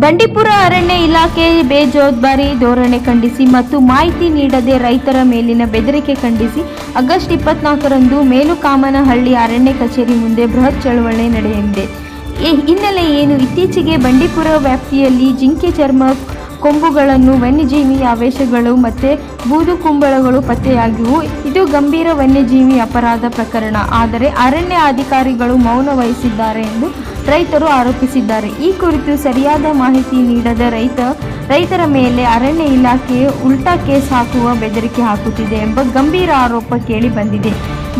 ಬಂಡೀಪುರ ಅರಣ್ಯ ಇಲಾಖೆ ಬೇಜವಾಬ್ದಾರಿ ಧೋರಣೆ ಖಂಡಿಸಿ ಮತ್ತು ಮಾಹಿತಿ ನೀಡದೆ ರೈತರ ಮೇಲಿನ ಬೆದರಿಕೆ ಖಂಡಿಸಿ ಆಗಸ್ಟ್ 24ರಂದು ಮೇಲುಕಾಮನಹಳ್ಳಿ ಅರಣ್ಯ ಕಚೇರಿ ಮುಂದೆ ಬೃಹತ್ ಚಳವಳಿ ನಡೆಯಲಿದೆ. ಹಿನ್ನೆಲೆ ಏನು? ಇತ್ತೀಚೆಗೆ ಬಂಡೀಪುರ ವ್ಯಾಪ್ತಿಯಲ್ಲಿ ಜಿಂಕೆ ಚರ್ಮ ಕೊಂಬುಗಳನ್ನು ವನ್ಯಜೀವಿ ಅವಶೇಷಗಳು ಮತ್ತು ಬೂದುಕುಂಬಳಗಳು ಪತ್ತೆಯಾಗಿವೆ. ಇದು ಗಂಭೀರ ವನ್ಯಜೀವಿ ಅಪರಾಧ ಪ್ರಕರಣ. ಆದರೆ ಅರಣ್ಯ ಅಧಿಕಾರಿಗಳು ಮೌನ ವಹಿಸಿದ್ದಾರೆ ಎಂದು ರೈತರು ಆರೋಪಿಸಿದ್ದಾರೆ. ಈ ಕುರಿತು ಸರಿಯಾದ ಮಾಹಿತಿ ನೀಡದ ರೈತರ ಮೇಲೆ ಅರಣ್ಯ ಇಲಾಖೆಯು ಉಲ್ಟಾ ಕೇಸ್ ಹಾಕುವ ಬೆದರಿಕೆ ಹಾಕುತ್ತಿದೆ ಎಂಬ ಗಂಭೀರ ಆರೋಪ ಕೇಳಿ ಬಂದಿದೆ.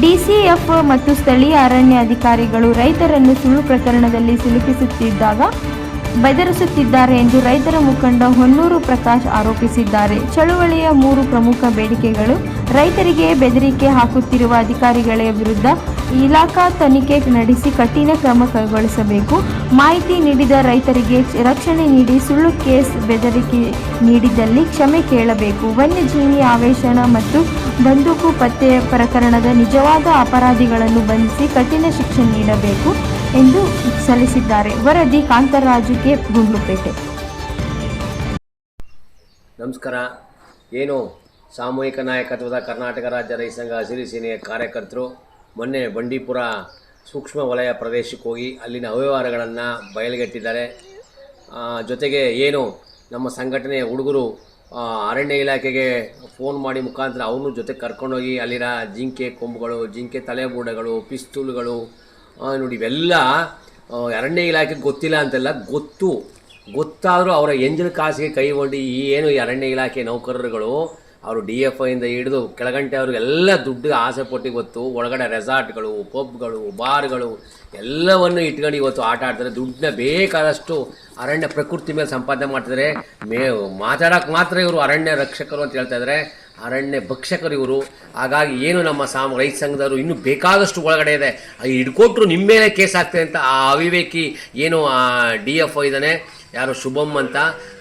ಡಿಸಿಎಫ್ ಮತ್ತು ಸ್ಥಳೀಯ ಅರಣ್ಯ ಅಧಿಕಾರಿಗಳು ರೈತರನ್ನು ಸುಳ್ಳು ಪ್ರಕರಣದಲ್ಲಿ ಸಿಲುಕಿಸುತ್ತಿದ್ದಾಗ ಬೆದರಿಸುತ್ತಿದ್ದಾರೆ ಎಂದು ರೈತರ ಮುಖಂಡ ಹೊನ್ನೂರು ಪ್ರಕಾಶ್ ಆರೋಪಿಸಿದ್ದಾರೆ. ಚಳುವಳಿಯ 3 ಪ್ರಮುಖ ಬೇಡಿಕೆಗಳು: ರೈತರಿಗೆ ಬೆದರಿಕೆ ಹಾಕುತ್ತಿರುವ ಅಧಿಕಾರಿಗಳ ವಿರುದ್ಧ ಇಲಾಖಾ ತನಿಖೆ ನಡೆಸಿ ಕಠಿಣ ಕ್ರಮ ಕೈಗೊಳ್ಳಬೇಕು, ಮಾಹಿತಿ ನೀಡಿದ ರೈತರಿಗೆ ರಕ್ಷಣೆ ನೀಡಿ ಸುಳ್ಳು ಕೇಸ್ ಬೆದರಿಕೆ ನೀಡಿದಲ್ಲಿ ಕ್ಷಮೆ ಕೇಳಬೇಕು, ವನ್ಯಜೀವಿ ಅವೇಶನ ಮತ್ತು ಬಂದೂಕು ಪತ್ತೆ ಪ್ರಕರಣದ ನಿಜವಾದ ಅಪರಾಧಿಗಳನ್ನು ಬಂಧಿಸಿ ಕಠಿಣ ಶಿಕ್ಷೆ ನೀಡಬೇಕು ಎಂದು ಸಲ್ಲಿಸಿದ್ದಾರೆ. ವರದಿ ಕಾಂತರಾಜು ಕೆ, ಗುಂಡ್ಲುಪೇಟೆ. ನಮಸ್ಕಾರ. ಏನು ಸಾಮೂಹಿಕ ನಾಯಕತ್ವದ ಕರ್ನಾಟಕ ರಾಜ್ಯ ರೈತ ಸಂಘ ಹಸಿರು ಸೇನೆಯ ಕಾರ್ಯಕರ್ತರು ಮೊನ್ನೆ ಬಂಡೀಪುರ ಸೂಕ್ಷ್ಮ ವಲಯ ಪ್ರದೇಶಕ್ಕೆ ಹೋಗಿ ಅಲ್ಲಿನ ಅವ್ಯವಹಾರಗಳನ್ನು ಬಯಲಿಗೆಟ್ಟಿದ್ದಾರೆ. ಜೊತೆಗೆ ಏನು ನಮ್ಮ ಸಂಘಟನೆಯ ಹುಡುಗರು ಅರಣ್ಯ ಇಲಾಖೆಗೆ ಫೋನ್ ಮಾಡಿ ಮುಖಾಂತರ ಅವನು ಜೊತೆ ಕರ್ಕೊಂಡೋಗಿ ಅಲ್ಲಿನ ಜಿಂಕೆ ಕೊಂಬುಗಳು, ಜಿಂಕೆ ತಲೆಬೂಡಗಳು, ಪಿಸ್ತೂಲ್ಗಳು ನೋಡಿ ಇವೆಲ್ಲ ಅರಣ್ಯ ಇಲಾಖೆಗೆ ಗೊತ್ತಿಲ್ಲ ಅಂತೆಲ್ಲ ಗೊತ್ತಾದರೂ ಅವರ ಎಂಜಿನ ಕಾಸಿಗೆ ಕೈಗೊಂಡು ಏನು ಈ ಅರಣ್ಯ ಇಲಾಖೆ ನೌಕರರುಗಳು ಅವರು DFIಯಿಂದ ಹಿಡಿದು ಕೆಳಗಂಟೆ ಅವ್ರಿಗೆಲ್ಲ ದುಡ್ಡಿಗೆ ಆಸೆ ಪಟ್ಟು ಇವತ್ತು ಒಳಗಡೆ ರೆಸಾರ್ಟ್ಗಳು, ಪಬ್ಗಳು, ಬಾರ್ಗಳು ಎಲ್ಲವನ್ನು ಇಟ್ಕೊಂಡು ಇವತ್ತು ಆಟ ಆಡ್ತಾರೆ. ದುಡ್ಡನ್ನ ಬೇಕಾದಷ್ಟು ಅರಣ್ಯ ಪ್ರಕೃತಿ ಮೇಲೆ ಸಂಪಾದನೆ ಮಾಡ್ತಿದ್ದಾರೆ. ಮಾತಾಡೋಕ್ಕೆ ಮಾತ್ರ ಇವರು ಅರಣ್ಯ ರಕ್ಷಕರು ಅಂತ ಹೇಳ್ತಾ ಇದ್ದಾರೆ, ಅರಣ್ಯ ಭಕ್ಷಕರು ಇವರು. ಹಾಗಾಗಿ ಏನು ನಮ್ಮ ರೈತ ಸಂಘದವರು ಇನ್ನೂ ಬೇಕಾದಷ್ಟು ಒಳಗಡೆ ಇದೆ, ಹಿಡ್ಕೊಟ್ರು ನಿಮ್ಮ ಮೇಲೆ ಕೇಸ್ ಆಗ್ತದೆ ಅಂತ ಆ ಅವಿವೇಕಿ ಏನು DFI ಇದ್ದಾನೆ, ಯಾರು ಶುಭಮ್ ಅಂತ,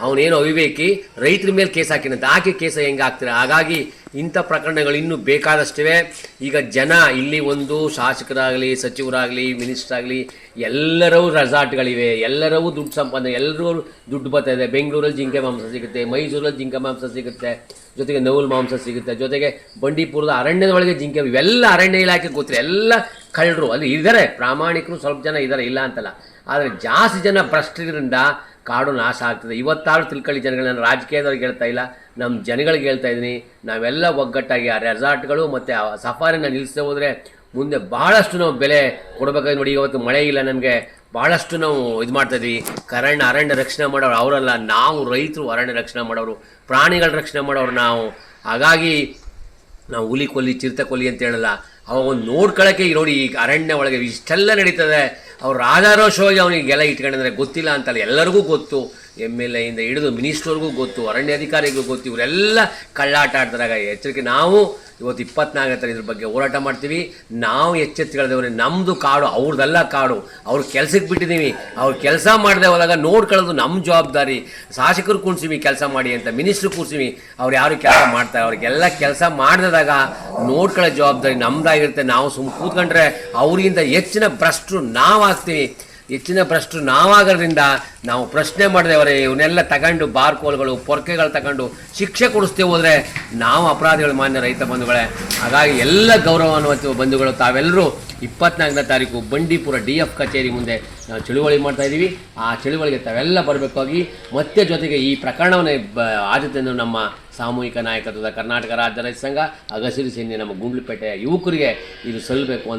ಅವನೇನು ಅವಿವೇಕಿ ರೈತರ ಮೇಲೆ ಕೇಸ್ ಹಾಕಿನಂತೆ. ಆಕೆ ಕೇಸ ಹೆಂಗೆ ಆಗ್ತಾರೆ? ಹಾಗಾಗಿ ಇಂಥ ಪ್ರಕರಣಗಳು ಇನ್ನೂ ಬೇಕಾದಷ್ಟಿವೆ. ಈಗ ಜನ ಇಲ್ಲಿ ಒಂದು ಶಾಸಕರಾಗಲಿ, ಸಚಿವರಾಗಲಿ, ಮಿನಿಸ್ಟರ್ ಆಗಲಿ ಎಲ್ಲರೂ ರೆಸಾರ್ಟ್ಗಳಿವೆ, ಎಲ್ಲರೂ ದುಡ್ಡು ಸಂಪಾದನೆ, ಎಲ್ಲರೂ ದುಡ್ಡು ಬರ್ತಾ ಇದೆ. ಬೆಂಗಳೂರಲ್ಲಿ ಜಿಂಕೆ ಮಾಂಸ ಸಿಗುತ್ತೆ, ಮೈಸೂರಲ್ಲಿ ಜಿಂಕೆ ಮಾಂಸ ಸಿಗುತ್ತೆ, ಜೊತೆಗೆ ನವಲ್ ಮಾಂಸ ಸಿಗುತ್ತೆ, ಜೊತೆಗೆ ಬಂಡೀಪುರದ ಅರಣ್ಯದೊಳಗೆ ಜಿಂಕೆ, ಇವೆಲ್ಲ ಅರಣ್ಯ ಇಲಾಖೆ ಗೊತ್ತಿಲ್ಲ. ಎಲ್ಲ ಕಳ್ಳರು ಅಲ್ಲಿ ಇದ್ದಾರೆ, ಪ್ರಾಮಾಣಿಕರು ಸ್ವಲ್ಪ ಜನ ಇದ್ದಾರೆ, ಇಲ್ಲ ಅಂತಲ್ಲ. ಆದರೆ ಜಾಸ್ತಿ ಜನ ಭ್ರಷ್ಟರಿಂದ ಕಾಡು ನಾಶ ಆಗ್ತದೆ. ಇವತ್ತಾರು ತಿಳ್ಕೊಳ್ಳಿ ಜನಗಳು, ನಾನು ರಾಜಕೀಯದವ್ರಿಗೆ ಹೇಳ್ತಾ ಇಲ್ಲ, ನಮ್ಮ ಜನಗಳಿಗೆ ಹೇಳ್ತಾ ಇದ್ದೀನಿ. ನಾವೆಲ್ಲ ಒಗ್ಗಟ್ಟಾಗಿ ಆ ರೆಸಾರ್ಟ್ಗಳು ಮತ್ತು ಆ ಸಫಾರಿನ ನಿಲ್ಲಿಸದೆ ಹೋದರೆ ಮುಂದೆ ಬಹಳಷ್ಟು ನಾವು ಬೆಲೆ ಕೊಡಬೇಕಾಗಿ. ನೋಡಿ, ಇವತ್ತು ಮಳೆ ಇಲ್ಲ, ನಮಗೆ ಭಾಳಷ್ಟು ನಾವು ಇದು ಮಾಡ್ತಾಯಿದ್ವಿ. ಅರಣ್ಯ ರಕ್ಷಣೆ ಮಾಡೋರು ಅವರಲ್ಲ, ನಾವು ರೈತರು ಅರಣ್ಯ ರಕ್ಷಣೆ ಮಾಡೋರು, ಪ್ರಾಣಿಗಳ ರಕ್ಷಣೆ ಮಾಡೋರು ನಾವು. ಹಾಗಾಗಿ ನಾವು ಹುಲಿ ಕೊಲ್ಲಿ, ಚಿರತೆ ಕೊಲ್ಲಿ ಅಂತ ಹೇಳಲ್ಲ. ಅವಾಗ ಒಂದು ನೋಡ್ಕೊಳ್ಳೋಕ್ಕೆ ನೋಡಿ, ಈಗ ಅರಣ್ಯ ಒಳಗೆ ಇಷ್ಟೆಲ್ಲ ನಡೀತದೆ. ಅವ್ರು ರಾಜಾರೋಷವಾಗಿ ಅವನಿಗೆಲ್ಲ ಇಟ್ಕೊಂಡಿದ್ರೆ ಗೊತ್ತಿಲ್ಲ ಅಂತಲ್ಲ, ಎಲ್ಲರಿಗೂ ಗೊತ್ತು. MLA ಇಂದ ಹಿಡಿದು ಮಿನಿಸ್ಟ್ರಿಗೂ ಗೊತ್ತು, ಅರಣ್ಯ ಅಧಿಕಾರಿಗೂ ಗೊತ್ತು. ಇವರೆಲ್ಲ ಕಳ್ಳಾಟ ಆಡ್ತಾರೆ. ಎಚ್ಚರಿಕೆ. ನಾವು ಇವತ್ತು 24 ಇದ್ರ ಬಗ್ಗೆ ಹೋರಾಟ ಮಾಡ್ತೀವಿ. ನಾವು ಎಚ್ಚೆತ್ತುಗಳಿದವ್ರೆ, ನಮ್ಮದು ಕಾಡು, ಅವ್ರದ್ದೆಲ್ಲ ಕಾಡು. ಅವ್ರ ಕೆಲ್ಸಕ್ಕೆ ಬಿಟ್ಟಿದ್ದೀವಿ. ಅವ್ರು ಕೆಲಸ ಮಾಡದೆ ಹೋದಾಗ ನೋಡ್ಕೊಳ್ಳೋದು ನಮ್ಮ ಜವಾಬ್ದಾರಿ. ಶಾಸಕರು ಕೂಡ್ಸಿವಿ ಕೆಲಸ ಮಾಡಿ ಅಂತ, ಮಿನಿಸ್ಟ್ರು ಕೂಡ್ಸಿವಿ, ಅವ್ರು ಯಾರು ಕೆಲಸ ಮಾಡ್ತಾರೆ? ಅವ್ರಿಗೆಲ್ಲ ಕೆಲಸ ಮಾಡಿದಾಗ ನೋಡ್ಕೊಳ್ಳೋ ಜವಾಬ್ದಾರಿ ನಮ್ದಾಗಿರುತ್ತೆ. ನಾವು ಸುಮ್ಮನೆ ಕೂತ್ಕೊಂಡ್ರೆ ಅವರಿಂದ ಹೆಚ್ಚಿನ ಭ್ರಷ್ಟರು ನಾವಾಗ್ತೀವಿ. ಹೆಚ್ಚಿನ ಭ್ರಷ್ಟರು ನಾವಾಗೋದ್ರಿಂದ ನಾವು ಪ್ರಶ್ನೆ ಮಾಡಿದೆವರೇ ಇವನ್ನೆಲ್ಲ ತಗೊಂಡು ಬಾರ್ಕೋಲ್ಗಳು, ಪೊರ್ಕೆಗಳು ತಗೊಂಡು ಶಿಕ್ಷೆ ಕೊಡಿಸ್ತೇವೆ ಹೋದರೆ ನಾವು ಅಪರಾಧಿಗಳು, ಮಾನ್ಯ ರೈತ ಬಂಧುಗಳೇ. ಹಾಗಾಗಿ ಎಲ್ಲ ಗೌರವಾನ್ವಿತ ಬಂಧುಗಳು, ತಾವೆಲ್ಲರೂ 24ನೇ ತಾರೀಕು ಬಂಡೀಪುರ DF ಕಚೇರಿ ಮುಂದೆ ನಾವು ಚಳುವಳಿ ಮಾಡ್ತಾಯಿದ್ದೀವಿ. ಆ ಚಳುವಳಿಗೆ ತಾವೆಲ್ಲ ಬರಬೇಕಾಗಿ, ಮತ್ತೆ ಜೊತೆಗೆ ಈ ಪ್ರಕರಣವನ್ನು ಆದ್ಯತೆಯನ್ನು ನಮ್ಮ ಸಾಮೂಹಿಕ ನಾಯಕತ್ವದ ಕರ್ನಾಟಕ ರಾಜ್ಯ ರೈತ ಸಂಘ ಹಸಿರು ಸೇನೆ ನಮ್ಮ ಗುಂಡ್ಲುಪೇಟೆಯ ಯುವಕರಿಗೆ ಇದು ಸಲ್ಲಬೇಕು ಅಂತ